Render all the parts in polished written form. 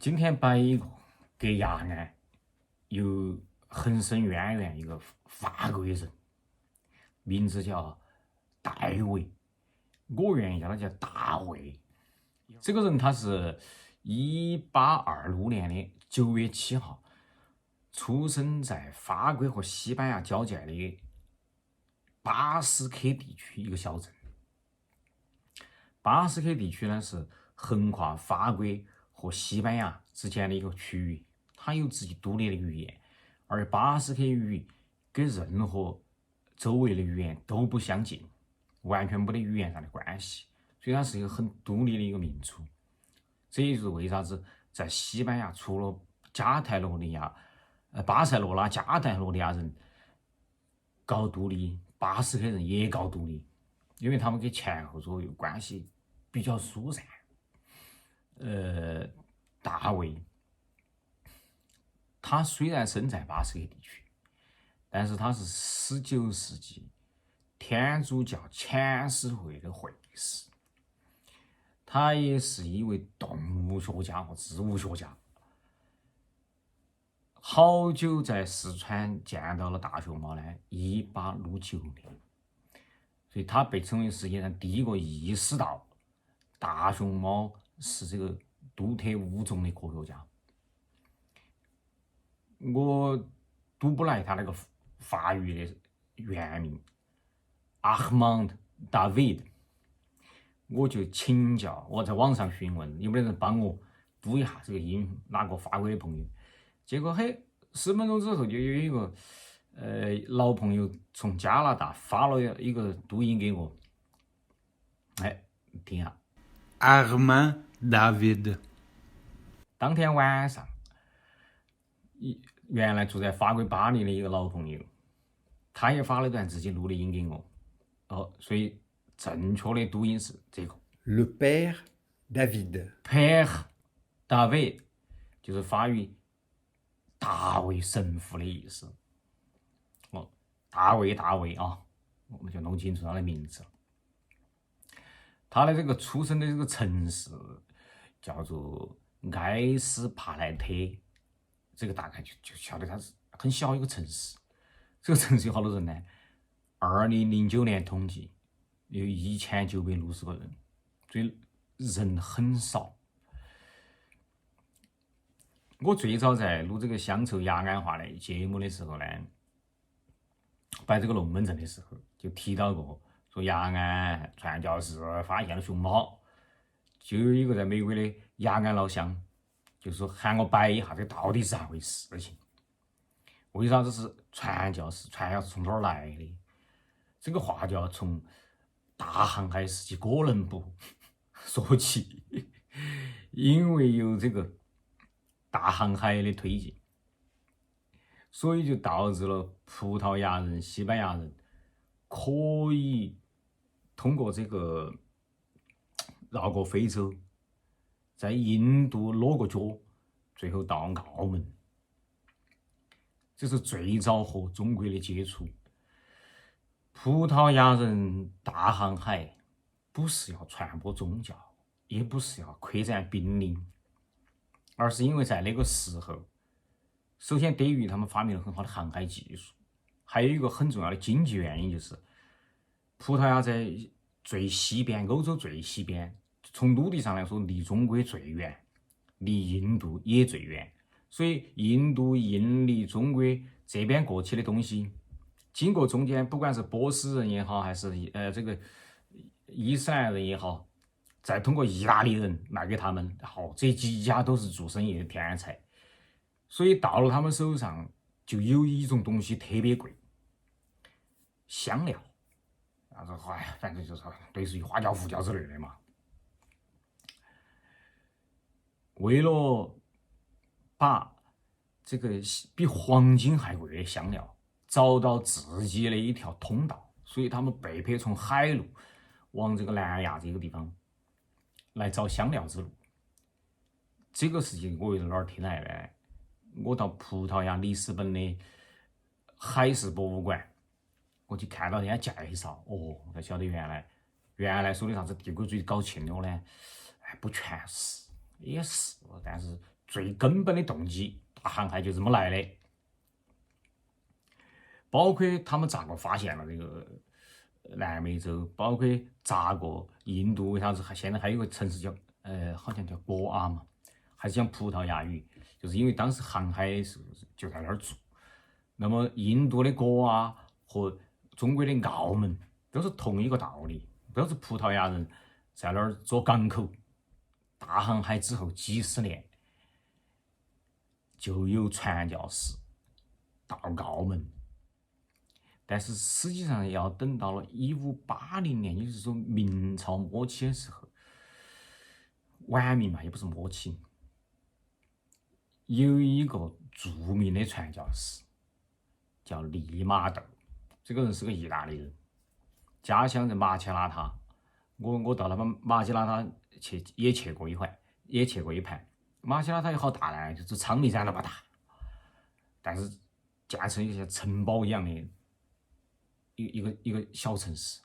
今天摆一个隔牙岸有很深渊源一个法国人，名字叫戴维，我愿意叫他叫大卫。这个人他是1826年的9月7号出生在法国和西班牙交界的巴斯克地区一个小镇。巴斯克地区呢是横跨法国和西班牙之间的一个区域，它有自己独立的语言，而巴斯克语跟任何周围的语言都不相近，完全没得语言上的关系，所以它是一个很独立的一个民族。这也就是为啥子在西班牙除了巴塞罗那加泰罗尼亚人搞独立，巴斯克人也搞独立，因为他们跟前后左右关系比较疏散。大卫，他虽然生在巴斯克地区，但是他是19世纪天主教遣使会的会士，他也是一位动物学家和植物学家。好久在四川见到了大熊猫呢？1869年，所以他被称为世界上第一个意识到大熊猫是这个独特物种的科学家。我读不来他那个法语的原名 Armand David， 我就请教，我在网上询问有没有人帮我读一下这个音，哪个法国的朋友。结果10分钟之后就有一个老朋友从加拿大发了一个读音给我，听下。Armand David。当天晚上，原来住在法国巴黎的一个老朋友，他也发了段自己录的音给我。所以正确的读音是这个 Le Père David。 Père David 就是法语大卫神父的意思。大卫啊，我们就弄清楚他的名字。他的这个出生的这个城市叫做埃斯帕莱特，这个大概就晓得它是很小一个城市。这个城市有好多人呢？2009年统计有1960个人，所以人很少。我最早在录这个乡愁雅安话的节目的时候呢，摆这个龙门阵的时候就提到过，说雅安传教士发现了熊猫，就有一个在美国的雅安老乡就说喊我摆一下这到底是咋回事情，为啥子是传教士从哪儿来的？这个话就要从大航海时期哥伦布说起，因为有这个大航海的推进，所以就导致了葡萄牙人、西班牙人可以通过这个绕过非洲，在印度落个脚，最后到澳门。这是最早和中国的接触。葡萄牙人大航海不是要传播宗教，也不是要扩展兵力，而是因为在那个时候，首先德语他们发明了很好的航海技术，还有一个很重要的经济原因，就是葡萄牙在最西边，欧洲最西边，从陆地上来说离中国最远，离印度也最远，所以印度、印尼、中国这边过去的东西，经过中间，不管是波斯人也好，还是这个伊斯兰人也好，再通过意大利人卖给他们，这几家都是做生意的天才，所以到了他们手上，就有一种东西特别贵，香料，反正就是类似于花椒、胡椒之类的嘛。为了把这个比黄金还贵的香料找到自己的一条通道，所以他们被迫从海路往这个南亚这个地方来找香料之路。这个事情我又在哪儿听来呢？我到葡萄牙里斯本的海事博物馆，我去看到人家介绍，才晓得原来说的啥子帝国主义搞庆了呢？不全是，也是，但是最根本的动机，大航海就这么来的。包括他们咋个发现了这个南美洲，包括咋个印度为啥子现在还有个城市叫好像叫果阿嘛，还是讲葡萄牙语，就是因为当时航海的时候就在那儿做。那么印度的果阿和中国的澳门都是同一个道理，都是葡萄牙人在那儿做港口。大航海之后几十年，就有传教士到澳门。但是实际上要等到了1580年，也就是说明朝末期的时候，晚明嘛，也不是末期，有一个著名的传教士叫利玛窦，这个人是个意大利人，家乡在马切拉塔。我到那个马切拉塔去过一回，也去过一盘。马切拉塔有好大呢，就是昌黎山那么大，但是建成一些城堡一样的一个小城市，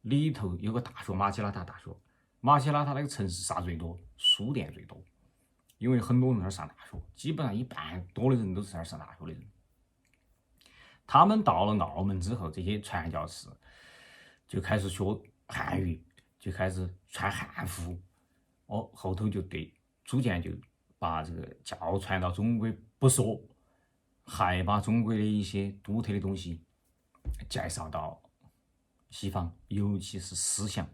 里头有个大学，马切拉塔大学。马切拉塔那个城市啥最多？书店最多，因为很多人在那儿上大学，基本上一半多的人都是在那儿上大学的人。他们到了澳门之后，这些传教士就开始学汉语，就开始穿汉服。后头就逐渐就把这个教传到中国不说，还把中国的一些独特的东西介绍到西方，尤其是思想。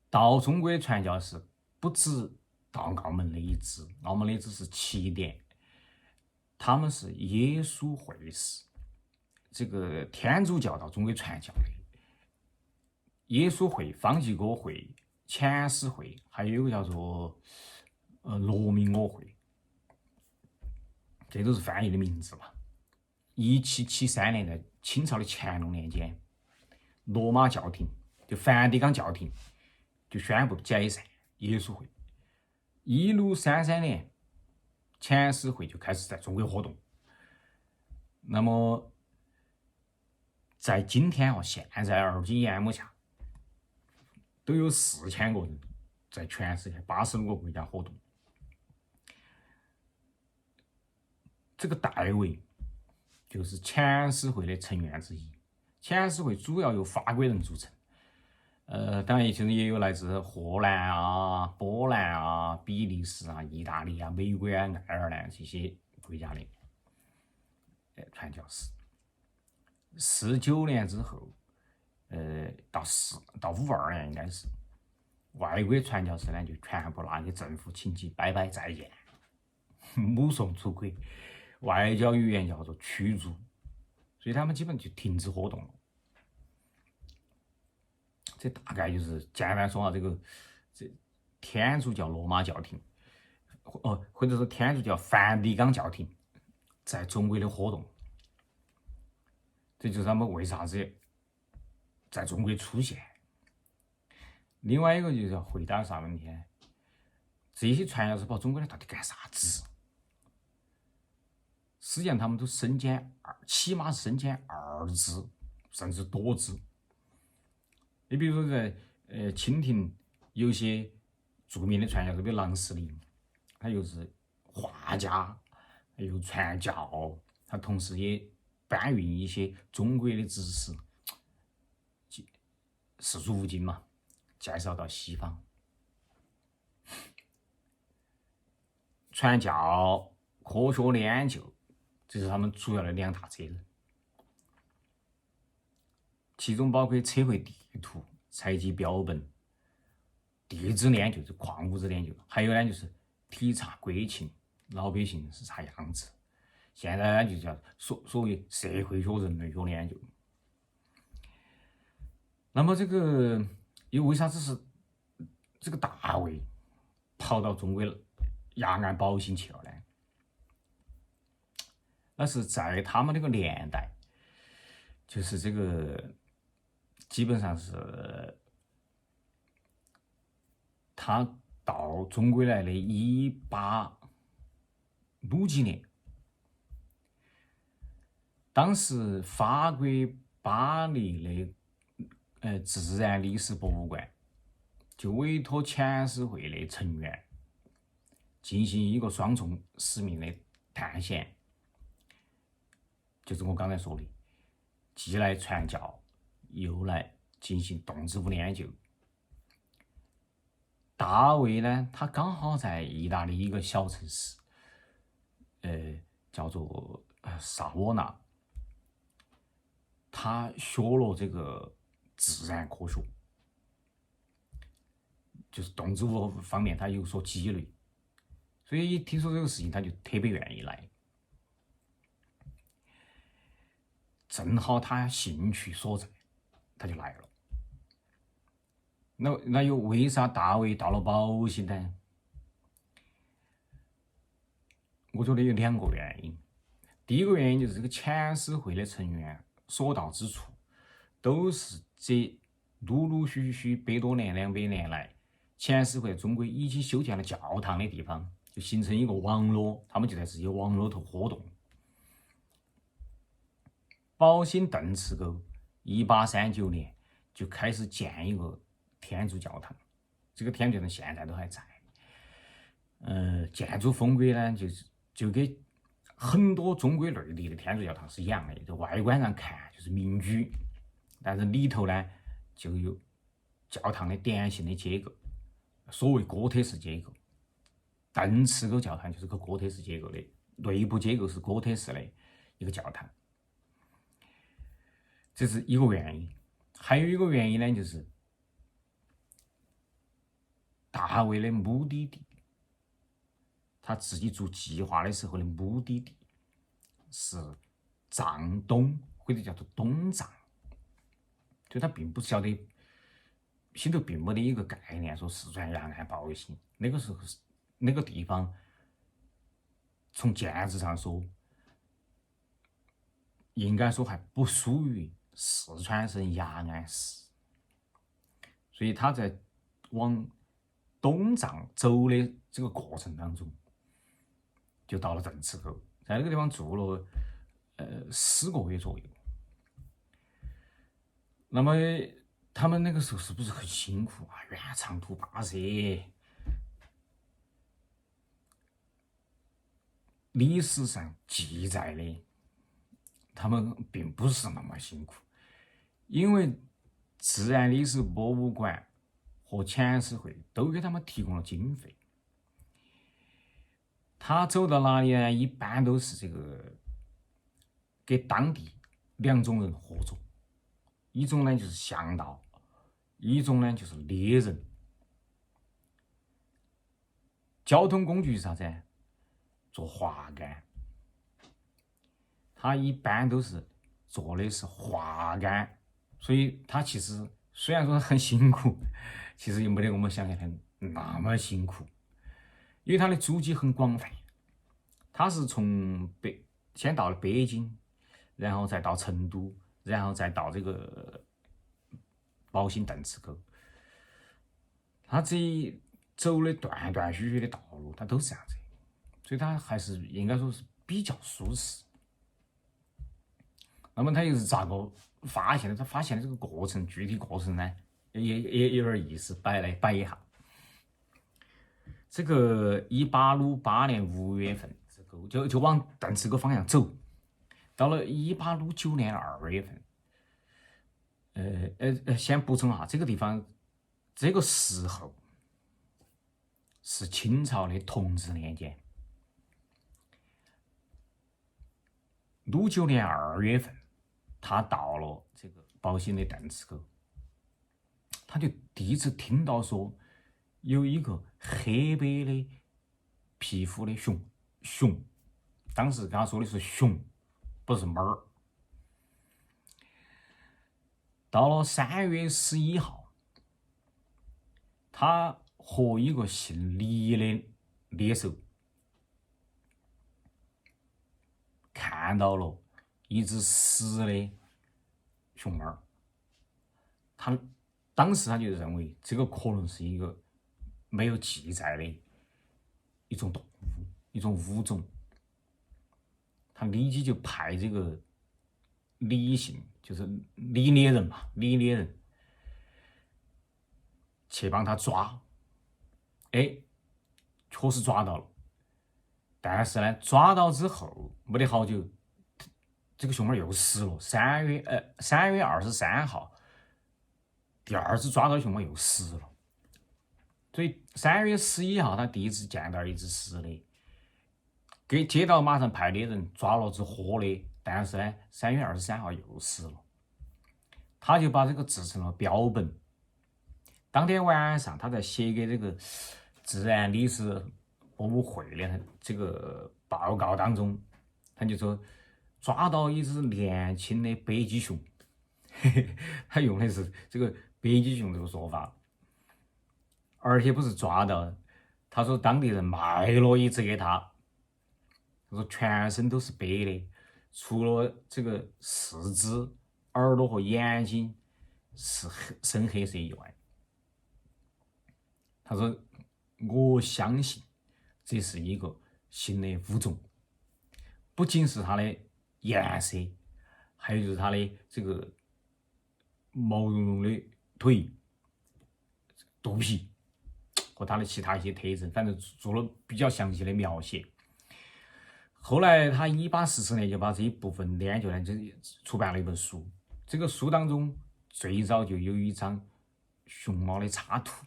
到中国的传教士不止到澳门那一支，澳门那只是起点，他们是耶稣会士，这个天主教到中国传教的。耶稣会、方济各会、遣使会，还有一个叫做罗明我会，这都是翻译的名字嘛。1773年，在清朝的乾隆年间，罗马教廷就梵蒂冈教廷就宣布解散耶稣会。1633年，遣使会就开始在中国活动。那么在今天现在耳今眼目下，都有4000个人在全世界86个国家活动。这个戴维就是遣使会的成员之一。遣使会主要由法国人组成，当然也有来自荷兰啊、波兰啊、比利时啊、意大利啊、美国啊、爱尔兰这些国家的传教士。49年之后，到52年应该是，外国传教士呢就全部拿给政府请柬，拜拜再见，目送出国，外交语言叫做驱逐，所以他们基本就停止活动了。这大概就是简单说这天主教罗马教廷，或者说天主教梵蒂冈教廷在中国的活动。这就是他们为啥子在中国出现。另外一个就是要回答啥问题呢？这些传教士跑中国来到底干啥子？实际上他们都起码身兼2职，甚至多职。你比如说在清廷有些著名的传教士，比如郎世宁，他又是画家，又传教，他同时也搬运一些中国的知识，是如今嘛，介绍到西方。传教、科学研究，这是他们主要的2大责任，其中包括测绘地图、采集标本、地质研究，就是矿物质研究，还有呢就是体察国情，老百姓是啥样子。现在呢就叫所谓社会学、人类学的研究。那么这个又为啥子是这个大卫跑到中国雅安保兴去了呢？那是在他们那个年代，就是这个基本上是他到中国来的1860几年。当时法国巴黎的自然历史博物馆就委托遣使会的成员进行一个双重使命的探险，就是我刚才说的，既来传教，又来进行动植物的研究。大卫呢，他刚好在意大利一个小城市，叫做萨沃纳，他学了这个自然科学，就是动植物方面他有所积累，所以一听说这个事情，他就特别愿意来。正好他兴趣所在，他就来了。那又为啥大卫到了宝兴呢？我觉得有2个原因。第一个原因就是这个遣使会的成员所到之处，都是这陆陆续续100多年、200年来，遣使会中国已经修建了教堂的地方，就形成一个网络，他们就在这些网络头活动。宝兴邓池沟1839年就开始建一个天主教堂，这个天主教堂现在都还在。建筑风格呢，就跟很多中国内地的天主教堂是一样的，就外观上看就是民居，但是里头呢就有教堂的典型的结构，所谓哥特式结构。邓池沟教堂就是个哥特式结构的，内部结构是哥特式的一个教堂，这是一个原因。还有一个原因呢，就是大卫的目的地，他自己做计划的时候的目的地是藏东，或者叫做东藏，就他并不晓得，心头并没得一个概念说四川雅安宝兴，那个时候那个地方从建制上说，应该说还不属于四川省雅安市，所以他在往东藏走的这个过程当中，就到了邓池沟，在那个地方住了4个月左右。那么他们那个时候是不是很辛苦啊？远长途跋涉，历史上记载的，他们并不是那么辛苦，因为自然历史博物馆和遣使会都给他们提供了经费。他走到哪里呢？一般都是这个给当地2种人合作，一种呢就是向导，一种呢就是猎人。交通工具是啥子？坐滑竿。他一般都是坐的是滑竿，所以他其实虽然说很辛苦，其实也没得我们想象的那么辛苦，因为他的足迹很广泛。他是从先到了北京，然后再到成都，然后再到这个宝兴邓池沟，他这一走的断断续续的道路，他都是这样子，所以他还是应该说是比较舒适。那么他又是咋个发现的？他发现的这个过程，具体过程呢，也有点意思，摆一下。这个1868年5月份，就往邓池沟方向走，到了1869年2月份，先补充下，这个地方这个时候是清朝的同治年间。69年2月份，他到了这个宝兴的邓池沟，他就第一次听到说有一个黑白的皮肤的熊，当时跟他说的是熊，不是猫儿。到了3月11号，他和一个姓李的猎手看到了一只死的熊猫，当时他就认为这个可能是一个没有记载的一种动物，一种物种。他立即就派这个李姓，就是李猎人嘛，李猎人去帮他抓，哎，确实抓到了。但是呢，抓到之后没得好久，这个熊猫又死了。3月23号，第二次抓到熊猫又死了。所以3月11号，他第一次见到一只死的，接到马上派猎人抓了只活的，但是呢，3月23号又死了。他就把这个制成了标本。当天晚上，他在写给这个自然历史博物会的这个报告当中，他就说抓到一只年轻的北极熊，他用的是这个北极熊这个说法，而且不是抓到，他说当地人卖了一只给他，他说全身都是白的，除了这个四肢、耳朵和眼睛是深黑色以外，他说我相信这是一个新的物种，不仅是它的颜色，还有就是它的这个毛茸茸的腿、肚皮和它的其他一些特征，反正做了比较详细的描写。后来他1844年就把这一部分研究呢，就出版了一本书。这个书当中最早就有一张熊猫的插图，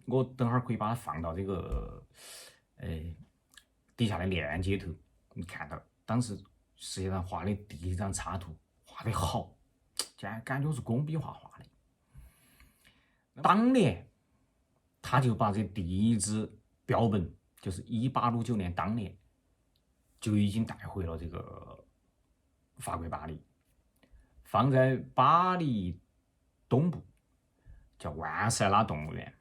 我等会儿可以把它放到这个底下的链接头，你看到当时世界上画的第一张插图，画得好，竟然感觉是工笔画画的。当年他就把这第一只标本，就是1869年当年就已经带回了这个法国巴黎，放在巴黎东部叫万塞拉动物园。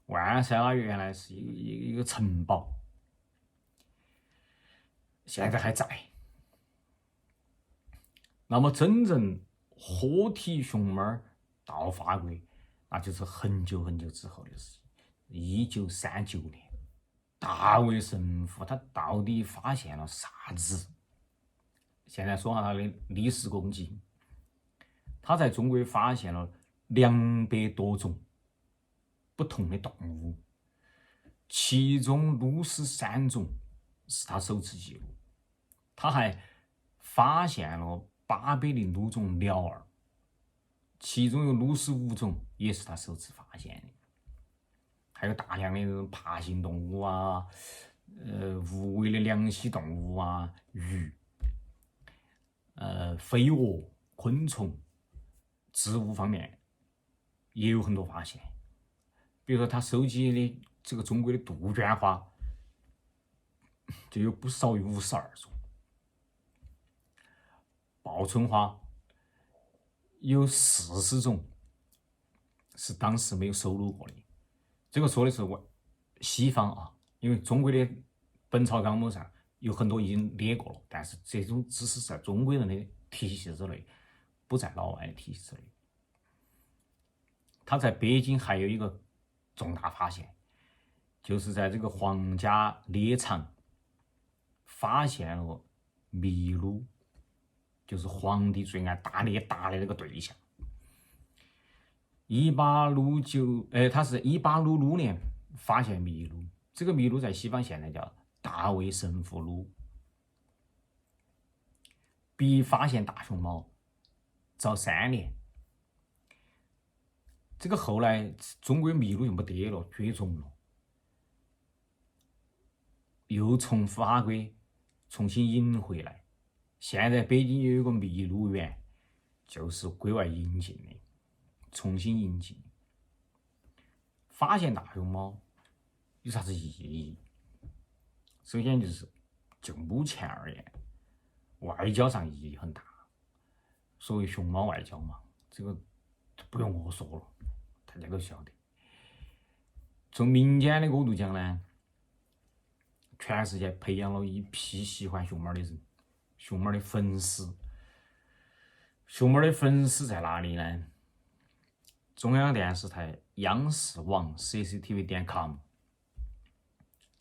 万塞拉原来是一个城堡，现在还在。那么真正活体熊猫到法国，那就是很久很久之后的事情。1939年，大卫神父他到底发现了啥子？现在说下他的历史功绩。他在中国发现了200多种不同的动物，其中63种是他首次记录。他还发现了806种鸟儿，其中有65种也是他首次发现的。还有大量的这种爬行动物啊，无尾的两栖动物啊，鱼，飞蛾、昆虫，植物方面也有很多发现。比如说他收集的这个中国的杜鹃花就有不少于52种，报春花有40种是当时没有收录过的。这个说的是西方啊，因为中国的《本草纲目》上有很多已经列过了，但是这种只是在中国人的体系之内，不在老外的体系之内。他在北京还有一个重大发现，就是在这个皇家猎场发现了麋鹿，就是皇帝最爱打猎打的那个对象。他是1866年发现麋鹿，这个麋鹿在西方现在叫大卫神父鹿，比发现大熊猫早3年。这个后来中国麋鹿就没得了，绝种了，又从法国重新引回来。现在北京有一个麋鹿园，就是国外引进的，重新引进。发现大熊猫有啥子意义？首先就目前而言，外交上意义很大。所谓熊猫外交嘛，这个不用我说了，大家都晓得。从民间的角度讲呢，全世界培养了一批喜欢熊猫的人，熊猫的粉丝。熊猫的粉丝在哪里呢？中央电视台、央视网、cctv.com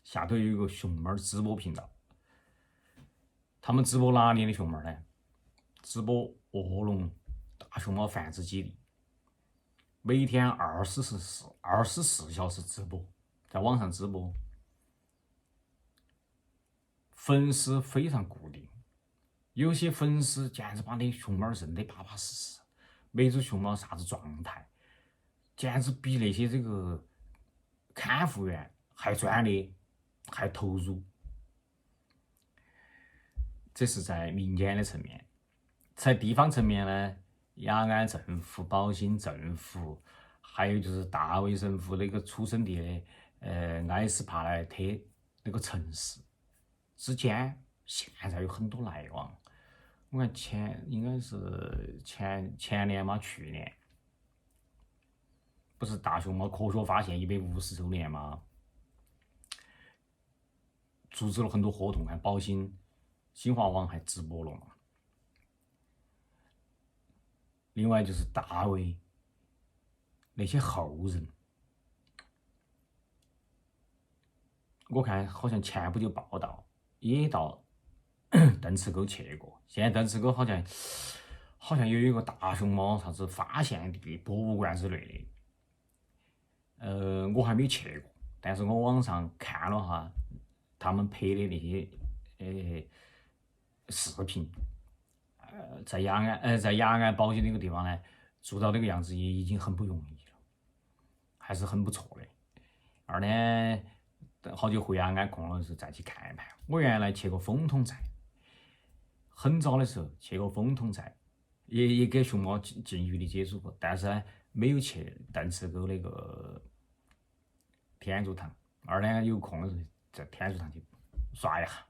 下头有一个熊猫直播频道。他们直播哪里的熊猫呢？直播卧龙大熊猫繁殖基地。每天24小时直播，在网上直播，粉丝非常固定，有些粉丝简直把那熊猫认得巴巴适适，每组熊猫啥子状态，简直比那些这个看护员还专业，还投入。这是在民间的层面，在地方层面呢，雅安政府、宝兴政府，还有就是大卫神父那个出生地的埃斯帕莱特那个城市之间，现在有很多来往。我看应该是前年嘛，去年不是大熊猫科学发现150周年嘛，组织了很多活动，看宝兴新华网还直播了嘛。另外就是大卫那些后人，我看好像前不久报道也到邓池沟去过。现在邓池沟好像有一个大熊猫啥子发现地、博物馆之类的。我还没去过，但是我网上看了哈他们拍的那些视频。在雅安宝兴那个地方呢，做到那个样子也已经很不容易了，还是很不错的。二呢，好久回雅安空了的时候再去看一看。我原来去过风筒寨，很早的时候去过风筒寨，也跟熊猫近距离接触过，但是呢没有去邓池沟那个天主堂。二呢有空的时候在天主堂去耍一下。